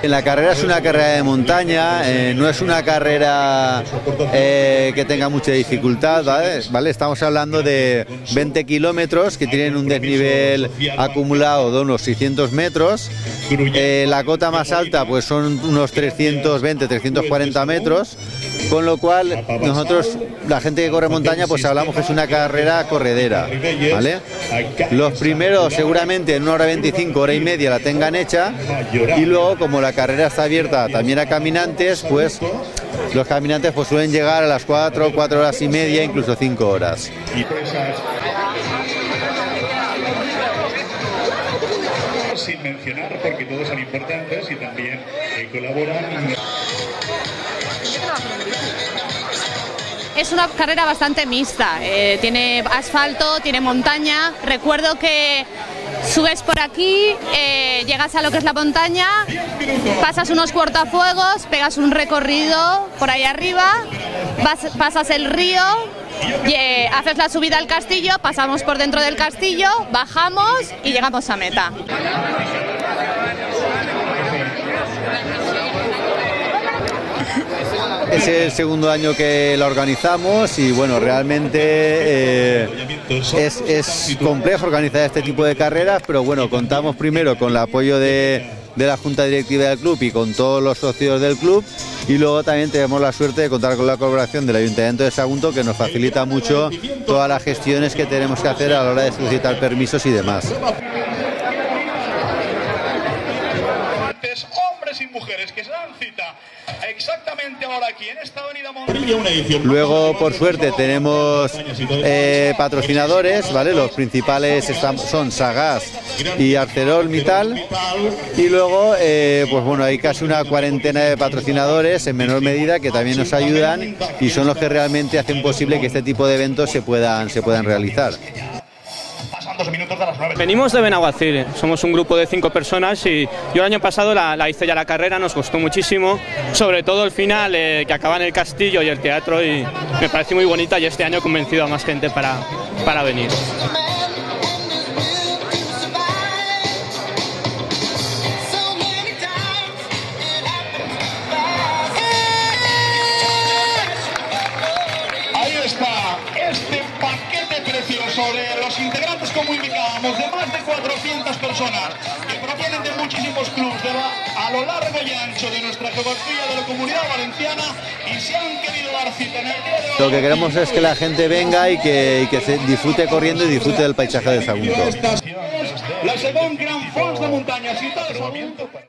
La carrera es una carrera de montaña, no es una carrera que tenga mucha dificultad, ¿vale? Estamos hablando de 20 kilómetros que tienen un desnivel acumulado de unos 600 metros. La cota más alta pues son unos 320, 340 metros, con lo cual nosotros, la gente que corre montaña, pues hablamos que es una carrera corredera, ¿vale? Los primeros seguramente en 1 hora 25, hora y media la tengan hecha, y luego como la carrera está abierta también a caminantes, pues los caminantes pues suelen llegar a las 4 horas y media, incluso 5 horas. Sin mencionar, porque todos son importantes y también colaboran. Es una carrera bastante mixta, tiene asfalto, tiene montaña. Recuerdo que subes por aquí, llegas a lo que es la montaña, pasas unos cortafuegos, pegas un recorrido por ahí arriba, pasas el río, haces la subida al castillo, pasamos por dentro del castillo, bajamos y llegamos a meta. Es el segundo año que la organizamos y bueno, realmente es complejo organizar este tipo de carreras, pero bueno, contamos primero con el apoyo de la Junta Directiva del club y con todos los socios del club, y luego también tenemos la suerte de contar con la colaboración del Ayuntamiento de Sagunto, que nos facilita mucho todas las gestiones que tenemos que hacer a la hora de solicitar permisos y demás. Hombres y mujeres que se dan cita exactamente ahora aquí en esta avenida Montilla. Luego, por suerte, tenemos patrocinadores, ¿vale? Los principales son Sagaz y ArcelorMittal, y luego pues bueno, hay casi una cuarentena de patrocinadores en menor medida que también nos ayudan y son los que realmente hacen posible que este tipo de eventos se puedan realizar. Venimos de Benaguacil, somos un grupo de 5 personas y yo el año pasado la hice ya la carrera, nos costó muchísimo, sobre todo el final que acaba en el castillo y el teatro, y me pareció muy bonita, y este año he convencido a más gente para venir. Ahí está, este paquete precioso de los integrantes, como indicábamos, de más de 400 personas que provienen de muchísimos clubes a lo largo y ancho de nuestra geografía de la Comunidad Valenciana, y se han querido dar cita en el día de hoy. Lo que queremos es que la gente venga y que se disfrute corriendo y disfrute del paisaje de Sagunto. La segunda gran fons de muntanyes i tot